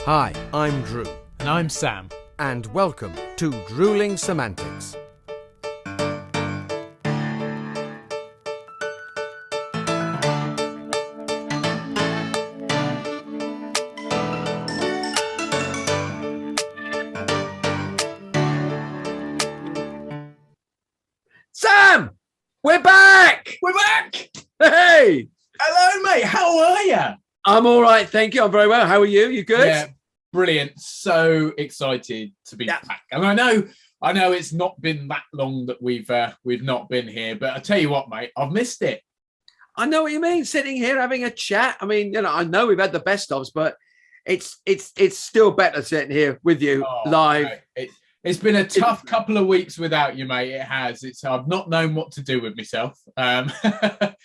Hi, I'm Drew. And I'm Sam. And welcome to Drewling Samantics. Sam! We're back! We're back! Hey! Hello, mate. How are you? I'm all right, thank you. I'm very well. How are you? You good? Yeah, brilliant. So excited to be back. And I know it's not been that long that we've not been here, but I tell you what, mate, I've missed it. I know what you mean. Sitting here having a chat. I mean, I know we've had the best ofs, but it's still better sitting here with you live. No, it's been a tough couple of weeks without you, mate. It has. I've not known what to do with myself.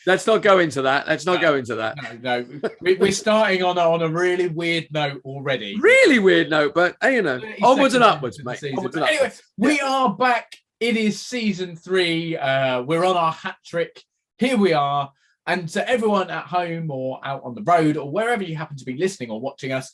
Let's not go into that. Let's not go into that. No. We're starting on a really weird note already. Really weird note, but onwards and upwards, mate. Anyway, we are back. It is season 3. We're on our hat trick. Here we are. And to everyone at home or out on the road or wherever you happen to be listening or watching us,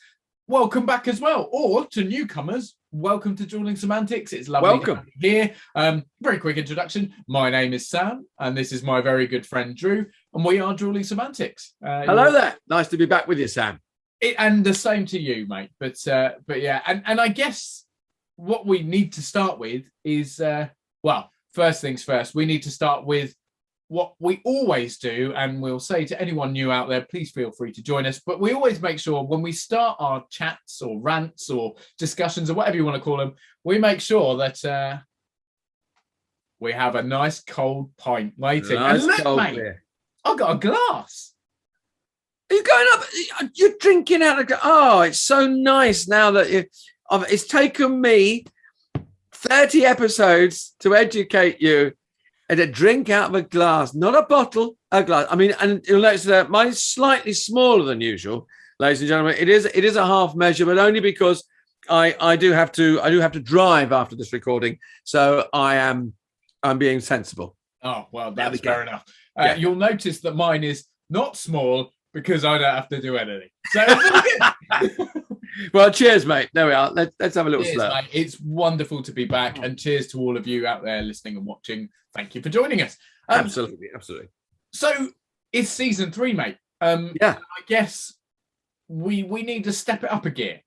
welcome back as well. Or to newcomers, welcome to Drewling Samantics. It's lovely to have you here. Very quick introduction. My name is Sam, and this is my very good friend Drew, and we are Drewling Semantics. Hello there. Nice to be back with you, Sam. And the same to you, mate. But yeah, and I guess what we need to start with is, first things first, we need to start with what we always do, and we'll say to anyone new out there, please feel free to join us. But we always make sure when we start our chats or rants or discussions or whatever you want to call them, we make sure that we have a nice cold pint waiting. Nice, and look, mate, beer. I've got a glass. Are you going up? You're drinking out of. Oh, it's so nice now that it's taken me 30 episodes to educate you. And a drink out of a glass, not a bottle, a glass. I mean, and you'll notice that mine's slightly smaller than usual, ladies and gentlemen. It is a half measure, but only because I do have to drive after this recording, so I'm being sensible. Oh well, that's fair enough. You'll notice that mine is not small because I don't have to do anything. So. Well, cheers, mate. There we are. Let's have a little slurp. Mate. It's wonderful to be back, and cheers to all of you out there listening and watching. Thank you for joining us. Absolutely. So it's season 3, mate. I guess we need to step it up a gear.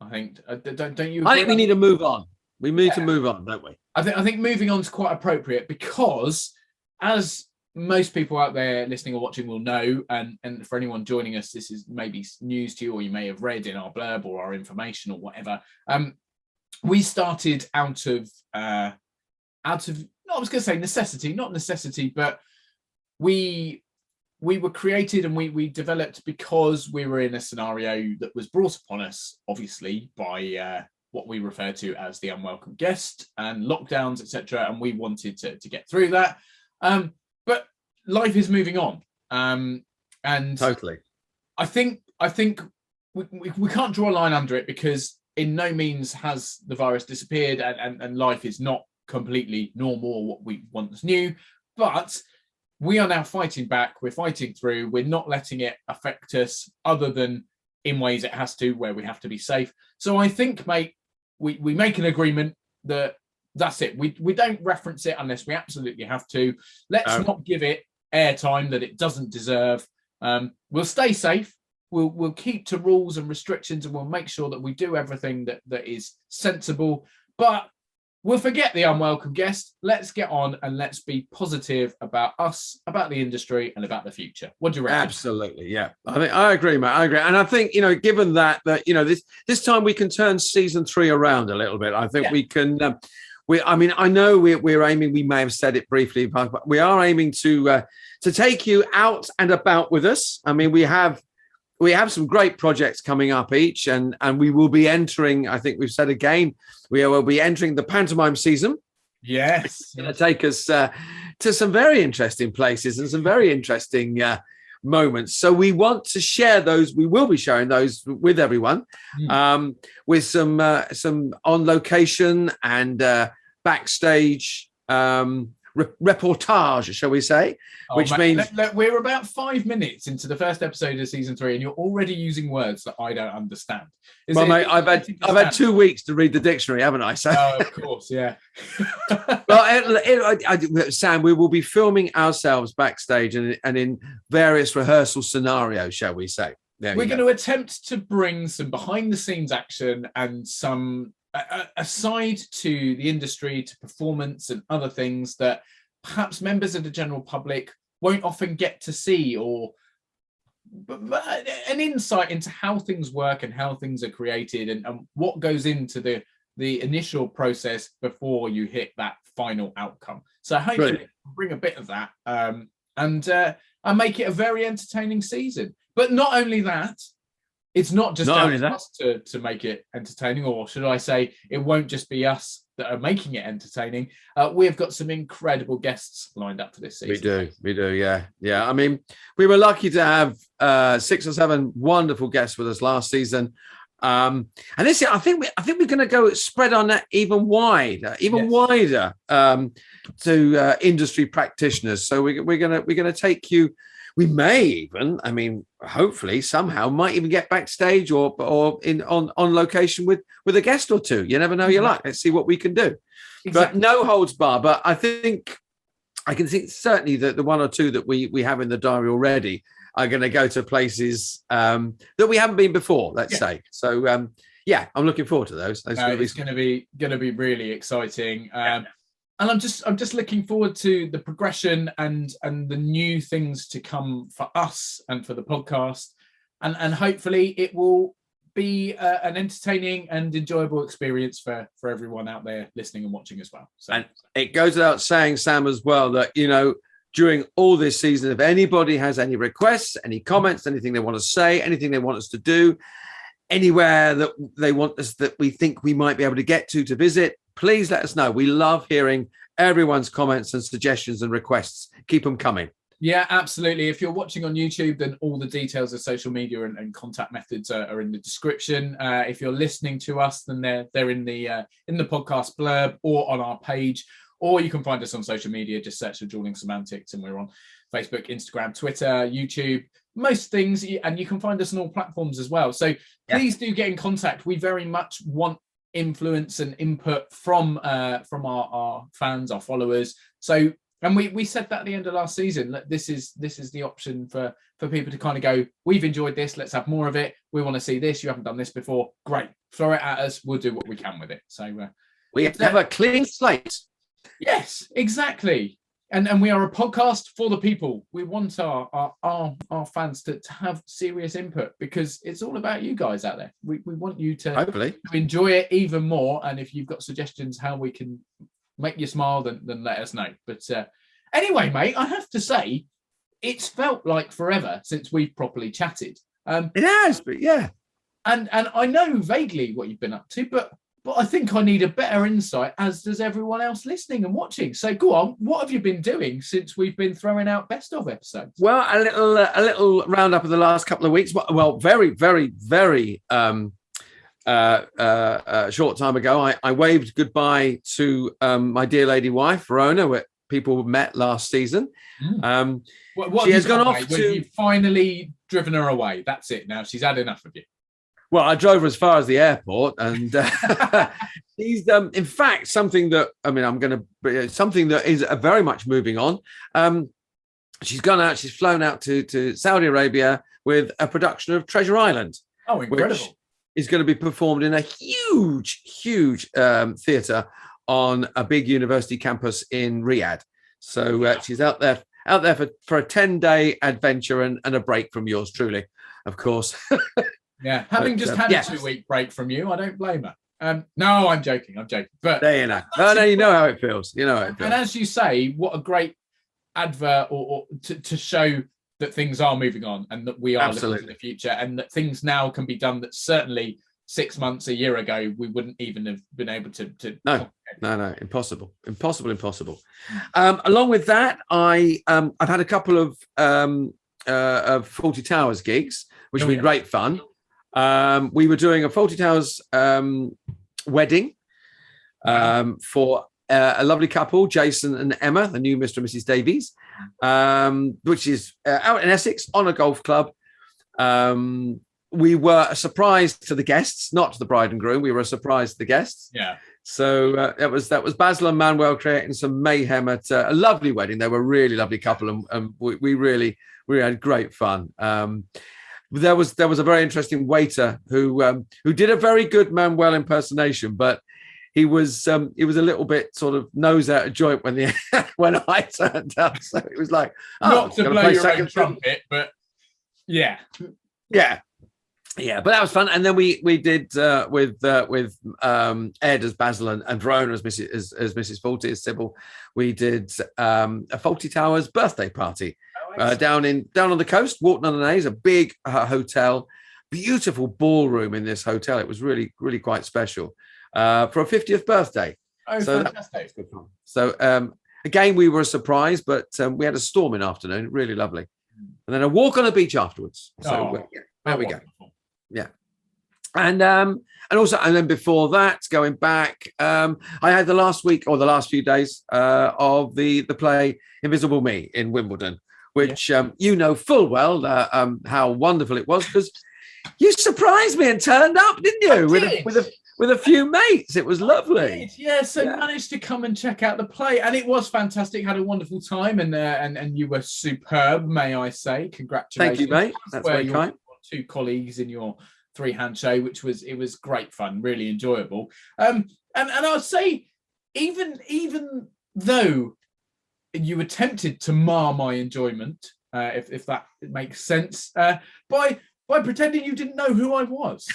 I think. Don't you? I think we need to move on. We need to move on, don't we? I think moving on is quite appropriate because, as most people out there listening or watching will know, and for anyone joining us, this is maybe news to you, or you may have read in our blurb or our information or whatever. We started out of I was going to say necessity, not necessity, but we were created and we developed because we were in a scenario that was brought upon us, obviously, by what we refer to as the unwelcome guest and lockdowns, etc. And we wanted to get through that. But life is moving on. And totally. I think we can't draw a line under it because in no means has the virus disappeared and life is not completely normal or what we once knew, but we are now fighting back. We're fighting through. We're not letting it affect us other than in ways it has to, where we have to be safe. So I think, mate, we make an agreement that that's it. We don't reference it unless we absolutely have to. Let's not give it airtime that it doesn't deserve. We'll stay safe. We'll keep to rules and restrictions, and we'll make sure that we do everything that is sensible. But we'll forget the unwelcome guest. Let's get on and let's be positive about us, about the industry, and about the future. What do you reckon? Absolutely, yeah. I agree, mate. I agree, and I think given that this time we can turn season 3 around a little bit. I think we can. I know we're aiming. We may have said it briefly, but we are aiming to take you out and about with us. I mean, we have some great projects coming up each, and we will be entering, I think we've said again, we will be entering the Pantomime season. Yes. It's going to take us to some very interesting places and some very interesting moments. So we want to share those. We will be sharing those with everyone, with some on location and backstage reportage, shall we say? Oh, which mate, means we're about 5 minutes into the first episode of season 3, and you're already using words that I don't understand. Mate, I've had 2 weeks to read the dictionary, haven't I? So, of course, yeah. Well, Sam, we will be filming ourselves backstage and in various rehearsal scenarios, shall we say? We're going to attempt to bring some behind-the-scenes action and some aside to the industry, to performance and other things that perhaps members of the general public won't often get to see, or an insight into how things work and how things are created, and what goes into the initial process before you hit that final outcome. So hopefully bring a bit of that and make it a very entertaining season. But not only that, it's not just us to make it entertaining, or should I say, it won't just be us that are making it entertaining. We've got some incredible guests lined up for this season. We do, yeah. I mean, we were lucky to have 6 or 7 wonderful guests with us last season, and this year I think we're going to go spread on that even wider to industry practitioners. So we're going to take you. We may even, I mean, hopefully somehow might even get backstage or on location with a guest or two. You never know your luck. Let's see what we can do. Exactly. But no holds bar. But I can think certainly that the 1 or 2 that we have in the diary already are going to go to places that we haven't been before, let's say. So I'm looking forward to those. It's going to be really exciting. And I'm just looking forward to the progression and the new things to come for us and for the podcast, and hopefully it will be an entertaining and enjoyable experience for everyone out there listening and watching as well. So, and it goes without saying, Sam, as well, that during all this season, if anybody has any requests, any comments, anything they want to say, anything they want us to do, anywhere that they want us that we think we might be able to get to visit, please let us know. We love hearing everyone's comments and suggestions and requests. Keep them coming. Yeah, absolutely. If you're watching on YouTube, then all the details of social media and contact methods are in the description. If you're listening to us, then they're in the podcast blurb or on our page, or you can find us on social media. Just search for Drewling Samantics, and we're on Facebook, Instagram, Twitter, YouTube, most things, and you can find us on all platforms as well. So please do get in contact. We very much want influence and input from our fans, our followers. So, and we said that at the end of last season, that this is the option for people to kind of go, we've enjoyed this, let's have more of it. We want to see this. You haven't done this before. Great, throw it at us. We'll do what we can with it. So we have a clean slate. Yes, exactly. And we are a podcast for the people. We want our fans to have serious input, because it's all about you guys out there. We want you to hopefully enjoy it even more. And if you've got suggestions how we can make you smile, then let us know. But anyway, mate, I have to say, it's felt like forever since we've properly chatted. It has, but yeah. And I know vaguely what you've been up to, but I think I need a better insight, as does everyone else listening and watching. So go on, what have you been doing since we've been throwing out best of episodes? Well, a little roundup of the last couple of weeks. Well, very, very, very short time ago, I waved goodbye to my dear lady wife, Verona, where people met last season. What she has gone off to... You've finally driven her away. That's it now. She's had enough of you. Well, I drove her as far as the airport, and she's, in fact, something that is very much moving on. She's flown out to Saudi Arabia with a production of Treasure Island. Oh, incredible. Which is going to be performed in a huge theatre on a big university campus in Riyadh. So she's out there for a 10-day adventure and a break from yours truly, of course. Yeah, having just had a 2-week break from you, I don't blame her. No, I'm joking. But there you know. No, you know how it feels. You know how it feels. And as you say, what a great advert or to show that things are moving on, and that we are looking to the future, and that things now can be done that certainly 6 months, a year ago, we wouldn't even have been able to. No, impossible. Along with that, I've had a couple of Fawlty Towers gigs, which have been great fun. We were doing a Fawlty Towers wedding for a lovely couple, Jason and Emma, the new Mr. and Mrs. Davies, which is out in Essex on a golf club. We were a surprise to the guests, not to the bride and groom. We were a surprise to the guests. Yeah. So that was Basil and Manuel creating some mayhem at a lovely wedding. They were a really lovely couple, and we really had great fun. There was a very interesting waiter who did a very good Manuel impersonation, but he was a little bit sort of nose out of joint when when I turned up. So it was like, not to blow your own trumpet, but yeah. But that was fun. And then we did with Ed as Basil and Verona as Mrs. Faulty as Sybil. We did a Faulty Towers birthday party down on the coast, Walton on the Naze, a big hotel, beautiful ballroom in this hotel. It was really quite special for a 50th birthday. Oh, so fantastic! Good fun. So again, we were a surprise, but we had a storming afternoon, really lovely, and then a walk on the beach afterwards. So there we go. Yeah. And then before that, going back, I had the last week or the last few days of the play Invisible Me in Wimbledon, which you know full well how wonderful it was, because you surprised me and turned up, didn't you? With a few mates. It was lovely. Managed to come and check out the play, and it was fantastic. Had a wonderful time, and you were superb, may I say. Congratulations. Thank you, mate. That's very kind. Two colleagues in your three-hand show, which was great fun, really enjoyable. And I'd say even though you attempted to mar my enjoyment, if that makes sense, by pretending you didn't know who I was,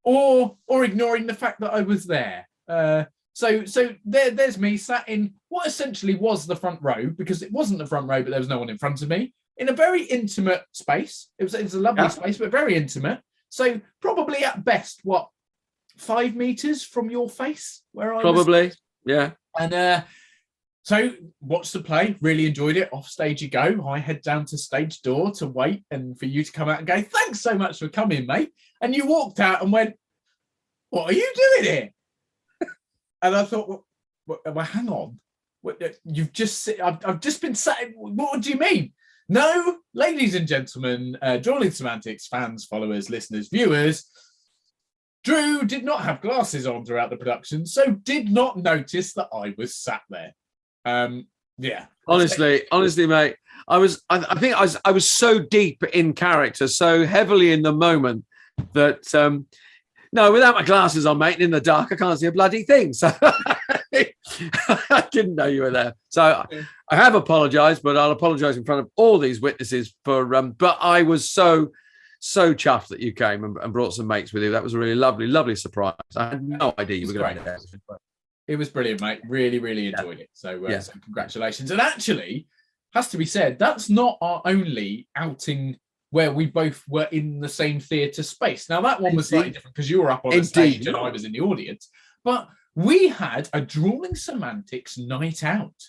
or ignoring the fact that I was there. So there's me sat in what essentially was the front row, because it wasn't the front row, but there was no one in front of me, in a very intimate space. It was a lovely space, but very intimate. So probably at best, 5 meters from your face, where I was? Yeah. And so watched the play, really enjoyed it. Off stage you go. I head down to stage door to wait and for you to come out and go, "Thanks so much for coming, mate." And you walked out and went, "What are you doing here?" And I thought, well, hang on. I've just been sat. What do you mean? No, ladies and gentlemen, Drewling Samantics fans, followers, listeners, viewers, Drew did not have glasses on throughout the production, so did not notice that I was sat there. Honestly, mate, I think I was so deep in character, so heavily in the moment that no, without my glasses on, mate, and in the dark, I can't see a bloody thing. So I didn't know you were there. So I have apologized, but I'll apologize in front of all these witnesses for but I was so chuffed that you came and brought some mates with you. That was a really lovely surprise. I had no idea you were going to be there. It was brilliant, mate. Really enjoyed it. So congratulations. And actually, has to be said, that's not our only outing where we both were in the same theatre space. Now, that one was slightly different because you were up on the stage and I was in the audience. But we had a Drewling Samantics night out.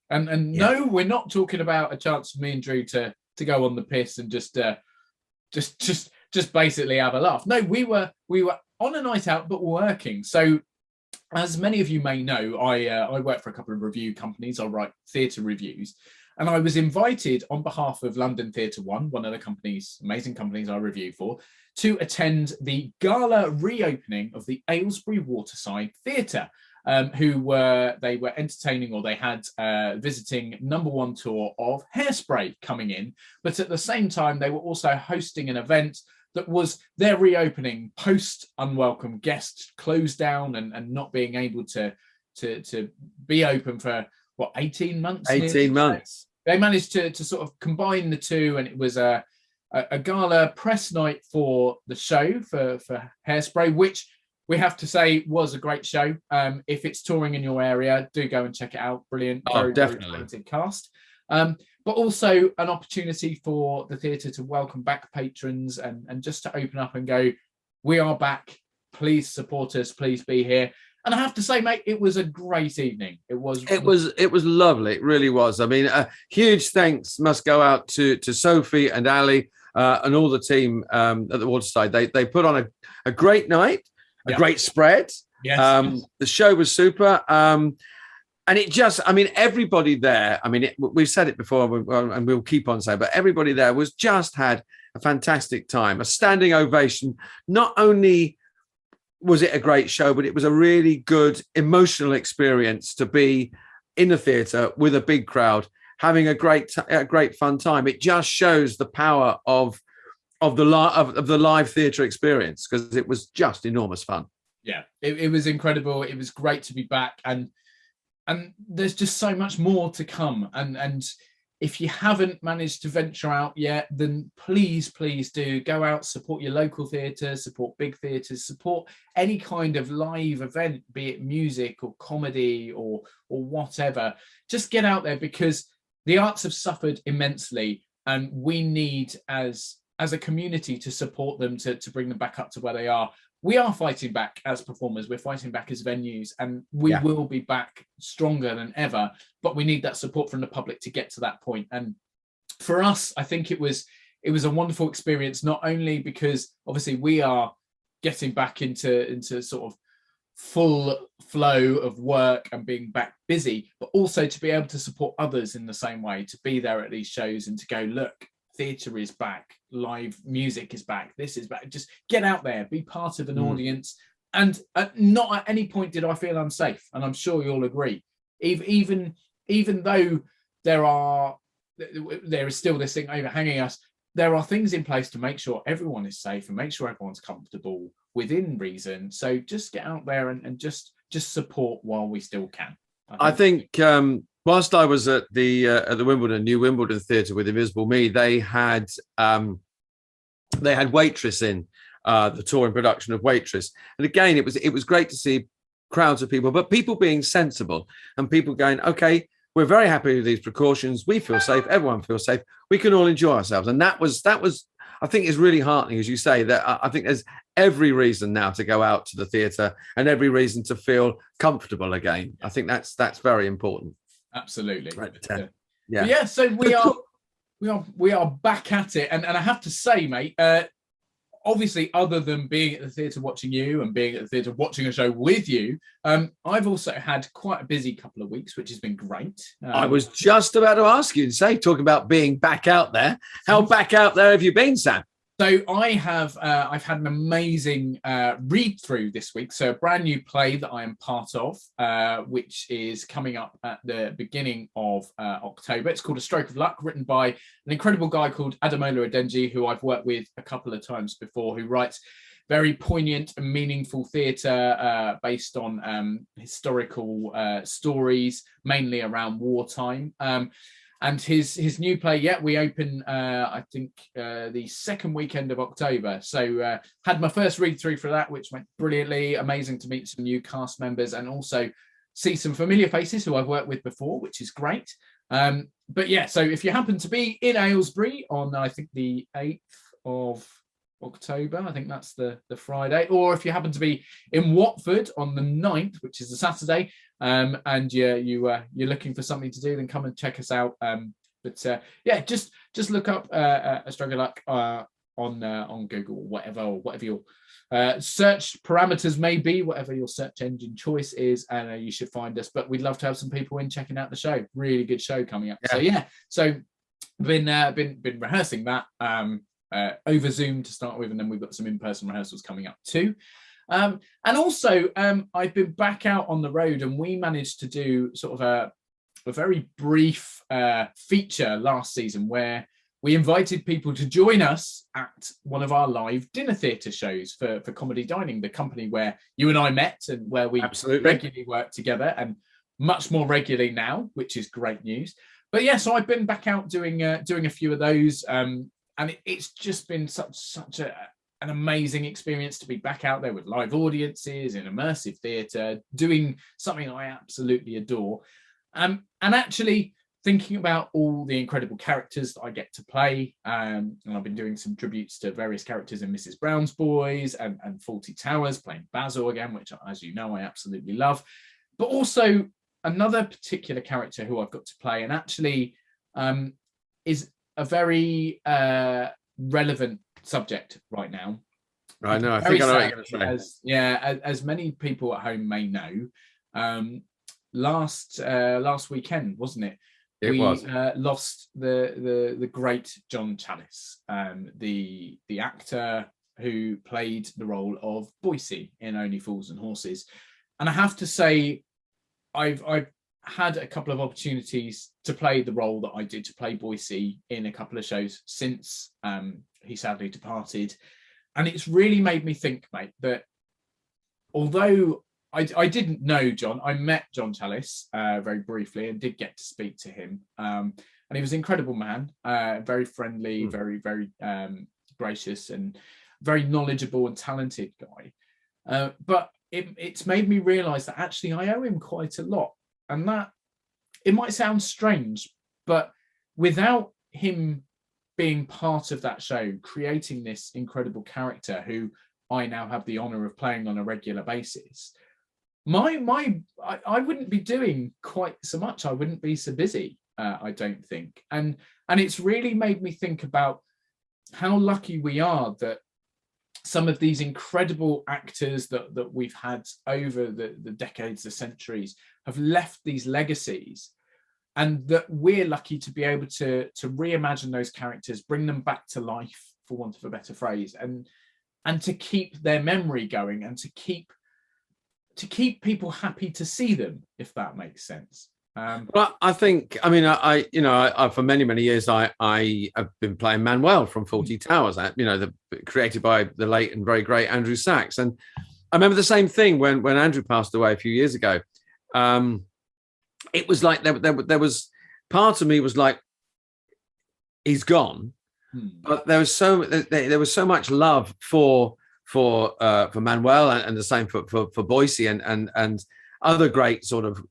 And no, we're not talking about a chance for me and Drew to go on the piss and just basically have a laugh. No, we were on a night out, but working. So as many of you may know, I work for a couple of review companies. I write theatre reviews. And I was invited on behalf of London Theatre One of the amazing companies I review for, to attend the gala reopening of the Aylesbury Waterside Theatre, they were entertaining, or they had visiting #1 tour of Hairspray coming in. But at the same time, they were also hosting an event that was their reopening post unwelcome guests closed down and not being able to be open for 18 months. 18 months. They managed to sort of combine the two, and it was a gala press night for the show for Hairspray, which we have to say was a great show. If it's touring in your area, do go and check it out. Brilliant, definitely. Very talented cast. But also an opportunity for the theatre to welcome back patrons and just to open up and go, "We are back. Please support us. Please be here." And I have to say, mate, it was a great evening. It was lovely. It really was. I mean, huge thanks must go out to Sophie and Ali and all the team at the Waterside. They put on a great night, a great spread. Yes. The show was super. And it just, I mean, everybody there, I mean, we've said it before and we'll keep on saying, but everybody there was just had a fantastic time, a standing ovation. Not only was it a great show, but it was a really good emotional experience to be in the theatre with a big crowd, having a great fun time. It just shows the power of the live theatre experience, because it was just enormous fun. Yeah, it was incredible. It was great to be back, and there's just so much more to come. And if you haven't managed to venture out yet, then please do go out, support your local theatre, support big theatres, support any kind of live event, be it music or comedy or whatever. Just get out there, because the arts have suffered immensely, and we need as a community to support them, to bring them back up to where they are. We are fighting back as performers, we're fighting back as venues, and we will be back stronger than ever, but we need that support from the public to get to that point. And for us, I think it was a wonderful experience, not only because obviously we are getting back into sort of full flow of work and being back busy, but also to be able to support others in the same way, to be there at these shows and to go, look, theatre is back, live music is back, this is back. Just get out there, be part of an audience. And not at any point did I feel unsafe, and I'm sure you'll agree. Even though there is still this thing overhanging us, there are things in place to make sure everyone is safe and make sure everyone's comfortable within reason. So just get out there and just support while we still can. I think whilst I was at the New Wimbledon Theatre with Invisible Me, they had Waitress in the touring production of Waitress, and again it was great to see crowds of people, but people being sensible and people going, okay, we're very happy with these precautions, we feel safe, everyone feels safe, we can all enjoy ourselves. And that was I think is really heartening, as you say, that I think there's every reason now to go out to the theatre and every reason to feel comfortable again. I think that's very important. Absolutely. Right. Yeah. So we are back at it, and I have to say, mate, obviously, other than being at the theatre watching you and being at the theatre watching a show with you, I've also had quite a busy couple of weeks, which has been great. I was just about to ask you, talking about being back out there. How back out there have you been, Sam? So I've had an amazing read through this week. So a brand new play that I am part of, which is coming up at the beginning of October. It's called A Stroke of Luck, written by an incredible guy called Ademola Adenji, who I've worked with a couple of times before, who writes very poignant and meaningful theatre based on historical stories, mainly around wartime. And his new play, we open, I think, the second weekend of October. So had my first read through for that, which went brilliantly. Amazing to meet some new cast members and also see some familiar faces who I've worked with before, which is great. But yeah, so if you happen to be in Aylesbury on, I think, the 8th of October, I think that's the Friday, or if you happen to be in Watford on the 9th, which is the Saturday, and you're looking for something to do, then come and check us out. But just look up A Stroke of Luck on Google or whatever your search parameters may be, whatever your search engine choice is, and you should find us. But we'd love to have some people in checking out the show. Really good show coming up. So been rehearsing that over Zoom to start with, and then we've got some in-person rehearsals coming up too. And also, I've been back out on the road, and we managed to do sort of a very brief feature last season where we invited people to join us at one of our live dinner theatre shows for Comedy Dining, the company where you and I met and where we regularly work together, and much more regularly now, which is great news. But yeah, so I've been back out doing a few of those, and it's just been such an amazing experience to be back out there with live audiences in immersive theatre, doing something I absolutely adore, and actually thinking about all the incredible characters that I get to play. And I've been doing some tributes to various characters in Mrs. Brown's Boys and Fawlty Towers, playing Basil again, which, as you know, I absolutely love. But also another particular character who I've got to play, and actually is a very relevant subject right now, I know. I Very think I know what sad, you're going to say. as many people at home may know, last weekend, wasn't it? It was. Lost the great John Challis, the actor who played the role of Boycie in Only Fools and Horses. And I have to say, I've had a couple of opportunities to play the role that I did, to play Boycie in a couple of shows since he sadly departed. And it's really made me think, mate, that although I didn't know John, I met John Challis very briefly and did get to speak to him. And he was an incredible man, very friendly, very, very gracious and very knowledgeable and talented guy. But it's made me realise that actually I owe him quite a lot. And that, it might sound strange, but without him being part of that show, creating this incredible character who I now have the honour of playing on a regular basis, I wouldn't be doing quite so much. I wouldn't be so busy, I don't think. And it's really made me think about how lucky we are that some of these incredible actors that we've had over the decades, the centuries, have left these legacies, and that we're lucky to be able to reimagine those characters, bring them back to life, for want of a better phrase, and to keep their memory going, and to keep people happy to see them, if that makes sense. Well, I think, I mean, I for many years, I have been playing Manuel from Fawlty Towers, created by the late and very great Andrew Sachs. And I remember the same thing when Andrew passed away a few years ago. It was like there was part of me was like, he's gone, but there was so much love for Manuel, and the same for Boycie and other great sort of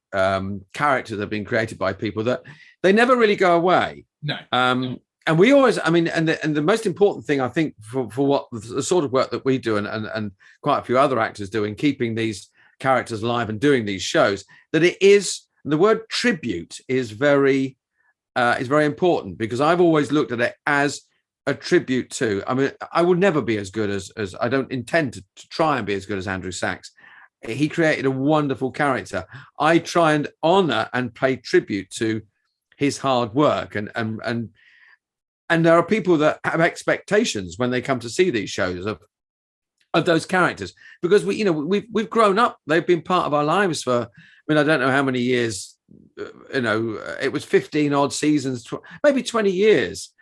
characters that have been created by people, that they never really go away. No. And we always, I mean, and the most important thing, I think, for what the sort of work that we do and quite a few other actors do in keeping these characters alive and doing these shows, that it is, the word tribute is very important, because I've always looked at it as a tribute to, I mean, I will never be as good as I don't intend to try and be as good as Andrew Sachs. He created a wonderful character. I try and honor and pay tribute to his hard work, and there are people that have expectations when they come to see these shows of those characters, because we've grown up. They've been part of our lives for, I mean, I don't know how many years. It was 15 odd seasons, maybe 20 years.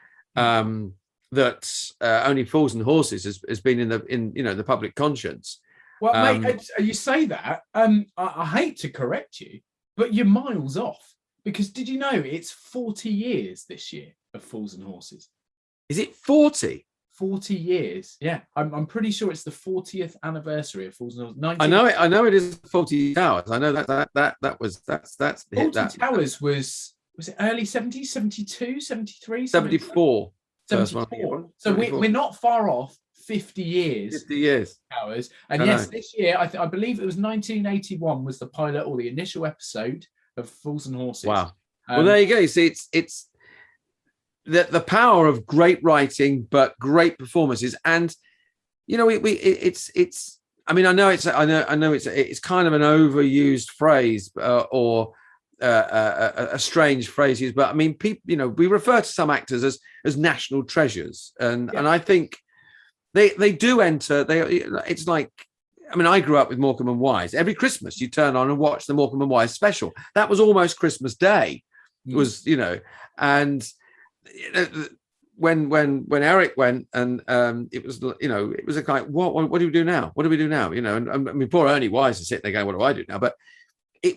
That Only Fools and Horses has been in the public conscience. Well, mate, you say that. I hate to correct you, but you're miles off, because did you know it's 40 years this year of Fools and Horses? Is it 40? 40 years, yeah. I'm pretty sure it's the 40th anniversary of Fools and Horses. I know it is 40 Towers. I know that's Fawlty Towers was it early 70s, 72, 73? 74. 74. So we're not far off 50 years. 50 years. Towers. And yes, this year, I believe it was 1981 was the pilot, or the initial episode of Fools and Horses. Wow. Well, there you go. You see, it's the power of great writing, but great performances. And it's. I mean, I know it's kind of an overused phrase, or a strange phrase used, but I mean, people, we refer to some actors as national treasures, and I think they do enter. It's like, I mean, I grew up with Morecambe and Wise. Every Christmas, you turn on and watch the Morecambe and Wise special. That was almost Christmas Day. Was and when Eric went, and it was a kind of, what do we do now? What do we do now? And I mean, poor Ernie Wise is sitting there going, what do I do now? But you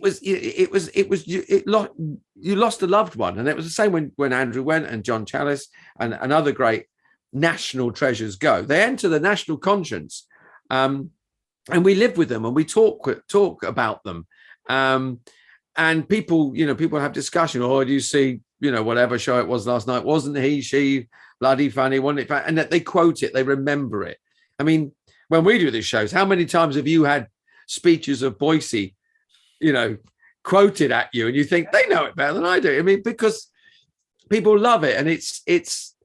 lost a loved one, and it was the same when Andrew went, and John Challis and other great national treasures go. They enter the national conscience, and we live with them, and we talk about them, and people have discussion. Oh, do you see whatever show it was last night? Wasn't she bloody funny? Wasn't it funny? And that they quote it, they remember it. I mean, when we do these shows, how many times have you had speeches of Boycie quoted at you, and you think they know it better than I do? I mean, because people love it, and it's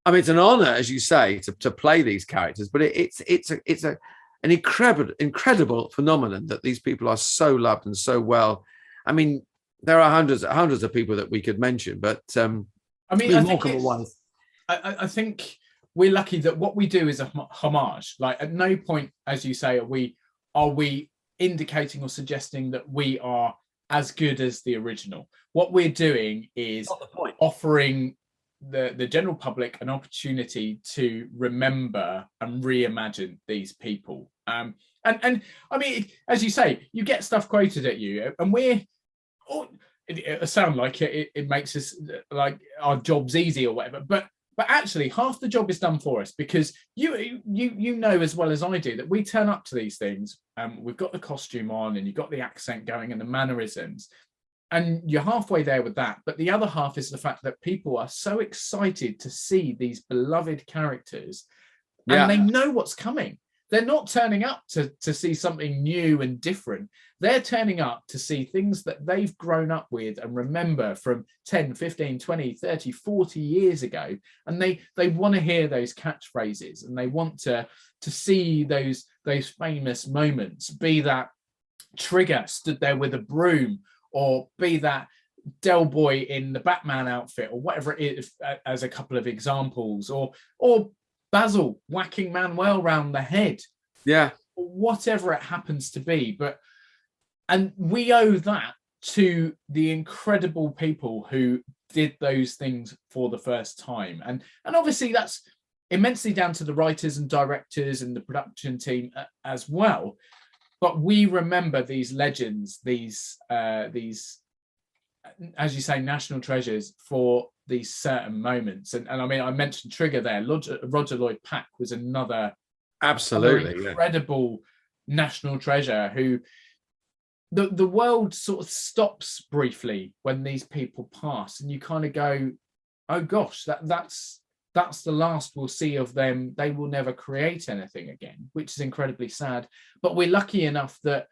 I mean, it's an honor, as you say, to play these characters, but an incredible phenomenon that these people are so loved and so well. I mean, there are hundreds of people that we could mention, but I mean, I think we're lucky that what we do is a homage. Like, at no point, as you say, are we indicating or suggesting that we are as good as the original. What we're doing is offering the general public an opportunity to remember and reimagine these people. And I mean, as you say, you get stuff quoted at you, and it sound like it makes us like our jobs easy or whatever, but actually half the job is done for us, because you know as well as I do that we turn up to these things and we've got the costume on and you've got the accent going and the mannerisms, and you're halfway there with that. But the other half is the fact that people are so excited to see these beloved characters, and they know what's coming. They're not turning up to see something new and different. They're turning up to see things that they've grown up with and remember from 10, 15, 20, 30, 40 years ago. And they want to hear those catchphrases, and they want to see those famous moments, be that Trigger stood there with a broom, or be that Del Boy in the Batman outfit, or whatever it is, as a couple of examples, or Basil whacking Manuel round the head, whatever it happens to be. And we owe that to the incredible people who did those things for the first time, and obviously that's immensely down to the writers and directors and the production team as well. But we remember these legends, these as you say, national treasures for these certain moments. And I mean, I mentioned Trigger there. Roger Lloyd Pack was another incredible national treasure who the world sort of stops briefly when these people pass, and you kind of go, oh gosh, that's the last we'll see of them. They will never create anything again, which is incredibly sad. But we're lucky enough that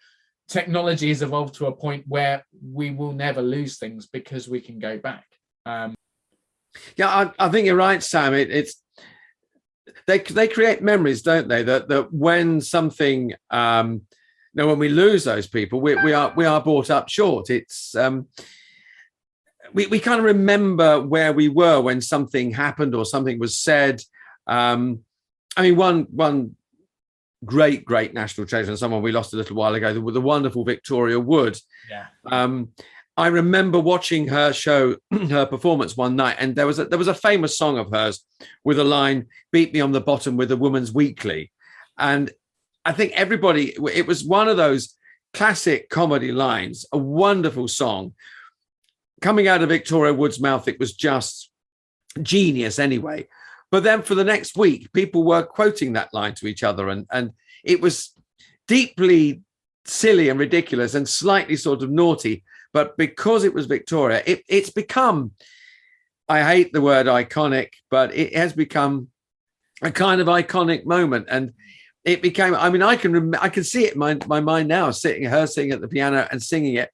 technology has evolved to a point where we will never lose things because we can go back. I think you're right, Sam. They create memories, don't they? That when something, when we lose those people, we are brought up short. It's we kind of remember where we were when something happened or something was said. I mean, one great national treasure, and someone we lost a little while ago, the wonderful Victoria Wood. I remember watching her show, her performance one night, and there was a famous song of hers with a line, "Beat me on the bottom with a woman's weekly," and I think it was one of those classic comedy lines, a wonderful song coming out of Victoria Wood's mouth. It was just genius anyway. But then for the next week, people were quoting that line to each other, and it was deeply silly and ridiculous and slightly sort of naughty. But because it was Victoria, it's become, I hate the word iconic, but it has become a kind of iconic moment. And it became, I mean, I can see it in my mind now, sitting at the piano and singing it.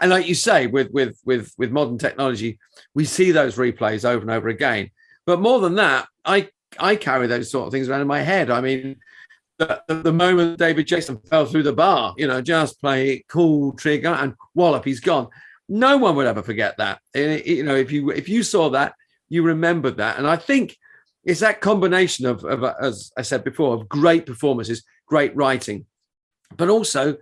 And like you say, with modern technology, we see those replays over and over again. But more than that, I carry those sort of things around in my head. I mean, the moment David Jason fell through the bar, just play it cool, Trigger, and wallop, he's gone. No one would ever forget that. If you saw that, you remembered that. And I think it's that combination of, as I said before, of great performances, great writing, but also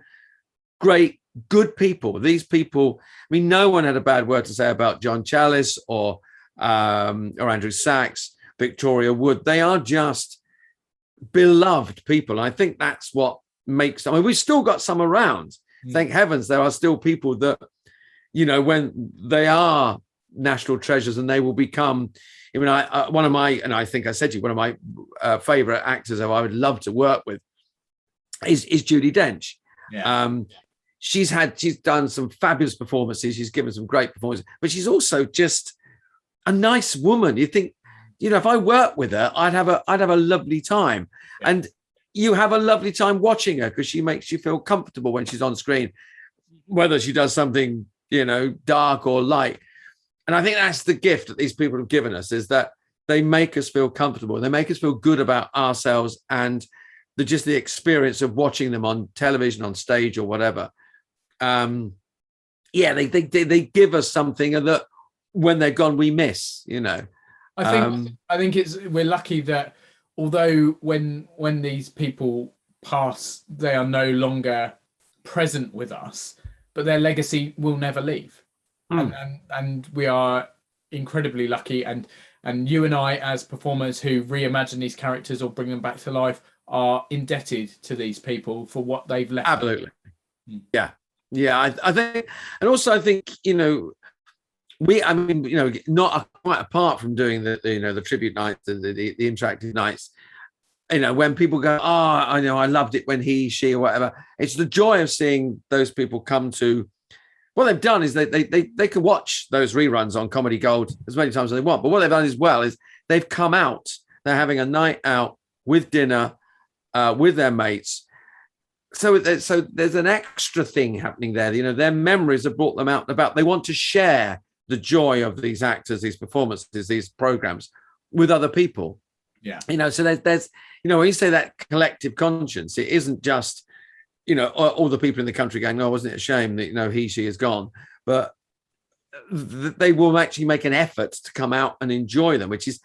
good people. These people, I mean, no one had a bad word to say about John Challis or Andrew Sachs, Victoria Wood. They are just beloved people. I think that's what makes them. I mean, we've still got some around. Thank heavens there are still people that, when they are national treasures, and they will become, I think I said to you, one of my favorite actors who I would love to work with is Judi Dench. She's done some fabulous performances. She's given some great performances, but she's also just a nice woman. You think, if I worked with her, I'd have a lovely time. Yeah. And you have a lovely time watching her because she makes you feel comfortable when she's on screen, whether she does something, dark or light. And I think that's the gift that these people have given us, is that they make us feel comfortable. They make us feel good about ourselves and the experience of watching them on television, on stage, or whatever. They give us something that when they're gone we miss. I think we're lucky that although when these people pass, they are no longer present with us, but their legacy will never leave. And we are incredibly lucky, and you and I, as performers who reimagine these characters or bring them back to life, are indebted to these people for what they've left. Absolutely. I think, and also I think, not quite apart from doing the tribute nights and the interactive nights, when people go, I loved it when he, she, or whatever. It's the joy of seeing those people come to. What they've done is they can watch those reruns on Comedy Gold as many times as they want. But what they've done as well is they've come out. They're having a night out with dinner with their mates. So there's an extra thing happening there. Their memories have brought them out and about. They want to share the joy of these actors, these performances, these programs with other people. Yeah. So there's when you say that collective conscience, it isn't just, all the people in the country going, "Oh, wasn't it a shame that, he, she is gone?" But they will actually make an effort to come out and enjoy them, which is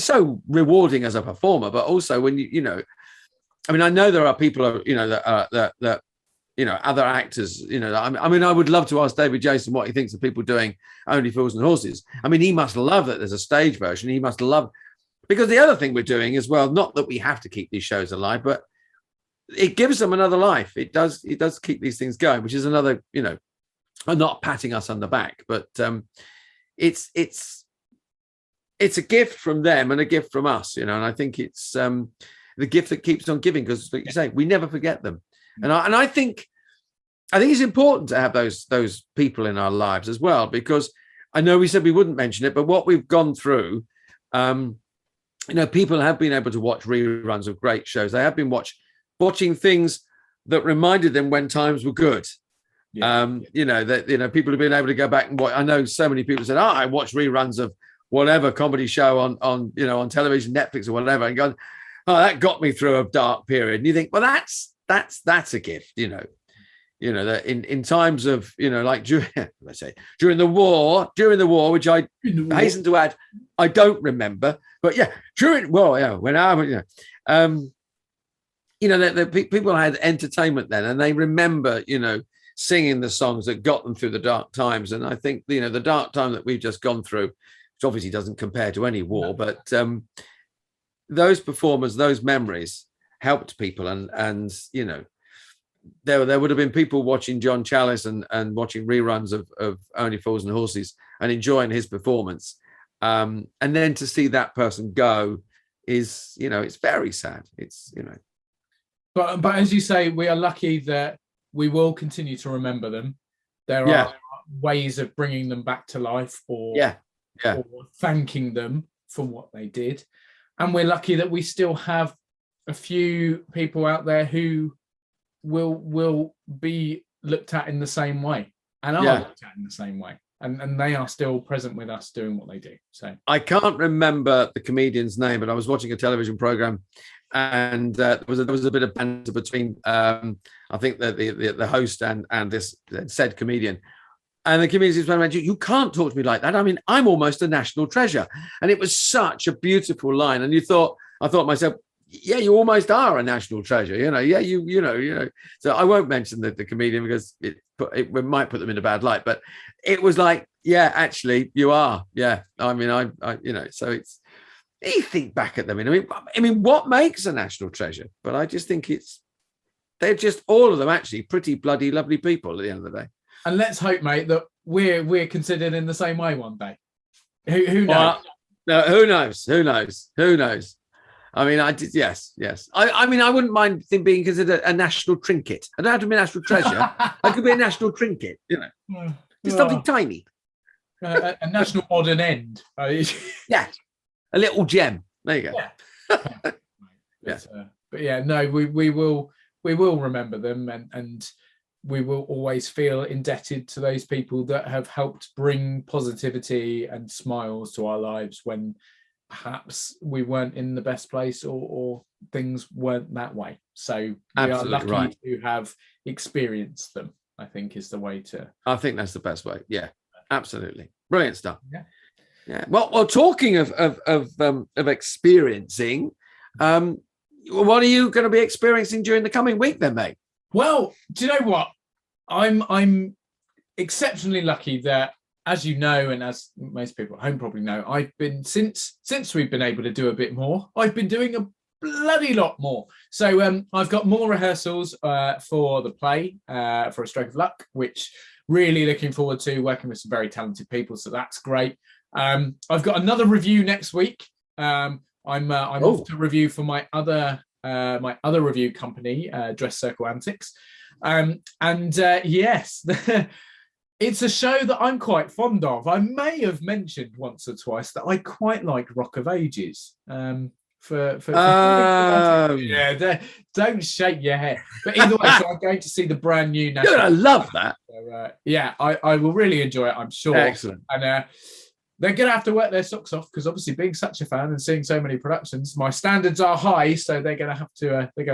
so rewarding as a performer. But also when I know there are people, that other actors, I would love to ask David Jason what he thinks of people doing Only Fools and Horses. He must love that there's a stage version. He must love, because the other thing we're doing as well, not that we have to keep these shows alive, but it gives them another life. It does keep these things going, which is another, I'm not patting us on the back, but it's a gift from them and a gift from us, and I think it's the gift that keeps on giving, because like you say, we never forget them. And I think it's important to have those people in our lives as well, because I know we said we wouldn't mention it, but what we've gone through, people have been able to watch reruns of great shows. They have been watching things that reminded them when times were good. People have been able to go back and watch. I know so many people said, I watched reruns of whatever comedy show on television, Netflix or whatever, and go, that got me through a dark period. And you think, well, that's a gift, that in times of, like during the war, which I hasten to add, I don't remember, but when the people had entertainment then, and they remember, singing the songs that got them through the dark times. And I think, the dark time that we've just gone through, which obviously doesn't compare to any war, but those performers, those memories helped people. And there would have been people watching John Challis and watching reruns of Only Fools and Horses and enjoying his performance. And then to see that person go is, it's very sad. It's, But as you say, we are lucky that we will continue to remember them. There are ways of bringing them back to life or thanking them for what they did. And we're lucky that we still have a few people out there who will be looked at in the same way and are looked at in the same way. And they are still present with us doing what they do. So I can't remember the comedian's name, but I was watching a television program, and there was a bit of banter between I think the host and this said comedian. And the comedian said, "You can't talk to me like that. I'm almost a national treasure." And it was such a beautiful line. And I thought to myself, yeah, you almost are a national treasure. So I won't mention the comedian because it might put them in a bad light. But it was like, yeah, actually, you are. Yeah, so it's. You think back at them. What makes a national treasure? But I just think they're just all of them actually pretty bloody lovely people at the end of the day. And let's hope, mate, that we're considered in the same way one day. Who knows? Who knows? Who knows? Yes. I wouldn't mind them being considered a national trinket. I don't have to be a national treasure. I could be a national trinket, just something tiny. A national odd and end. Yeah, a little gem. There you go. Yeah. But yeah, no, we will remember them, and we will always feel indebted to those people that have helped bring positivity and smiles to our lives when perhaps we weren't in the best place or things weren't that way. So we are lucky to have experienced them, I think is the way to. I think that's the best way. Yeah, absolutely. Brilliant stuff. Yeah. Well, talking of experiencing, what are you going to be experiencing during the coming week then, mate? Well, do you know what? I'm exceptionally lucky that, as you know, and as most people at home probably know, I've been since we've been able to do a bit more, I've been doing a bloody lot more. So I've got more rehearsals for the play, for A Stroke of Luck, which really looking forward to, working with some very talented people. So that's great. I've got another review next week. I'm off to review for my other review company, Dress Circle Antics. Yes, it's a show that I'm quite fond of. I may have mentioned once or twice that I quite like Rock of Ages. Don't shake your head. But either way, so I'm going to see the brand new. Dude, I love that. So, I will really enjoy it, I'm sure. Excellent. And they're going to have to work their socks off because obviously, being such a fan and seeing so many productions, my standards are high, so they're going to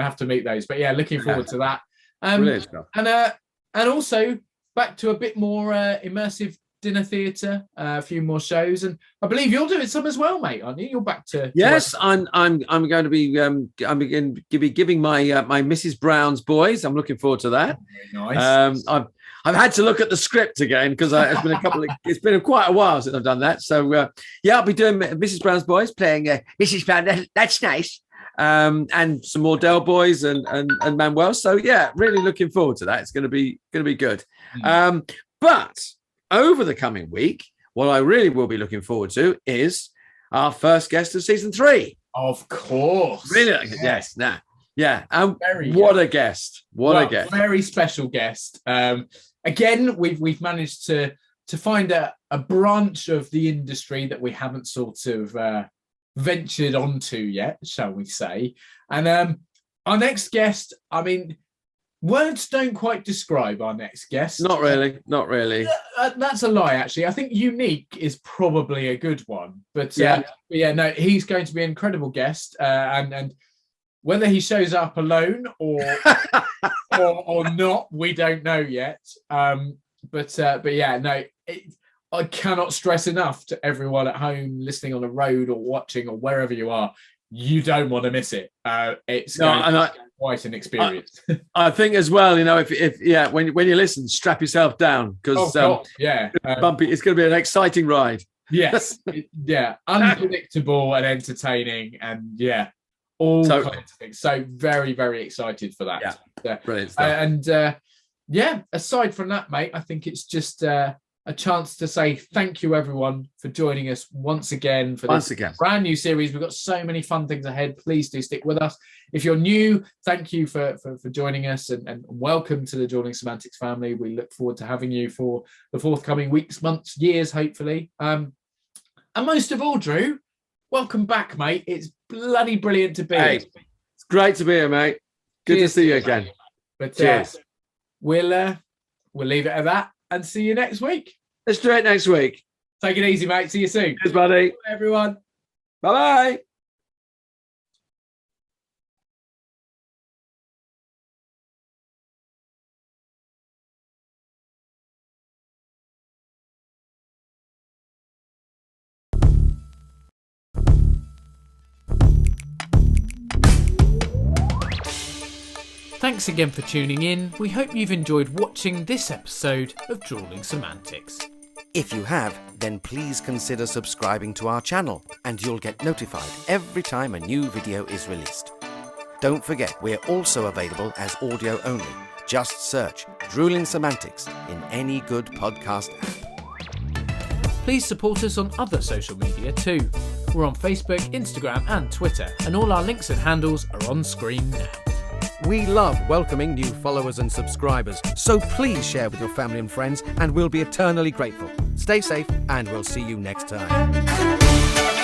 have to meet those. But yeah, looking forward to that. Brilliant stuff. And also back to a bit more immersive dinner theatre, a few more shows, and I believe you're doing some as well, mate, aren't you? You're back to yes. I'm going to be I'm going to be giving my my Mrs. Brown's Boys. I'm looking forward to that. Very nice. I've had to look at the script again because it's been quite a while since I've done that. So I'll be doing Mrs. Brown's Boys, playing Mrs. Brown. That's nice. And some more Del Boys and Manuel. So yeah, really looking forward to that. It's going to be good. But over the coming week, what I really will be looking forward to is our first guest of season 3. Of course. Really? Yes. Nah. Yeah. What a guest. What a guest. Very special guest. Again, we've managed to find a branch of the industry that we haven't sort of ventured onto yet, shall we say. And our next guest, I mean, words don't quite describe our next guest. Not really. That's a lie, actually. I think unique is probably a good one. But no, he's going to be an incredible guest. And whether he shows up alone or not, we don't know yet. But yeah, no, I cannot stress enough to everyone at home listening on the road or watching or wherever you are, you don't want to miss it. It's quite an experience. I think as well, you know, if when you listen, strap yourself down because bumpy. It's going to be an exciting ride. Yes, unpredictable and entertaining, and all kinds of things. So very, very excited for that. Brilliant stuff. And aside from that, mate, I think it's just a chance to say thank you, everyone, for joining us once again for this brand new series. We've got so many fun things ahead. Please do stick with us. If you're new, thank you for joining us and welcome to the Drewling Samantics family. We look forward to having you for the forthcoming weeks, months, years, hopefully. And most of all, Drew, welcome back, mate. It's bloody brilliant to be here. It's great to be here, mate. Good to see you again. But cheers. We'll leave it at that and see you next week. Let's do it next week. Take it easy, mate. See you soon. Cheers, buddy. Bye, everyone. Bye-bye. Thanks again for tuning in. We hope you've enjoyed watching this episode of Drewling Samantics. If you have, then please consider subscribing to our channel and you'll get notified every time a new video is released. Don't forget, we're also available as audio only. Just search Drewling Samantics in any good podcast app. Please support us on other social media too. We're on Facebook, Instagram and Twitter, and all our links and handles are on screen now. We love welcoming new followers and subscribers, so please share with your family and friends and we'll be eternally grateful. Stay safe and we'll see you next time.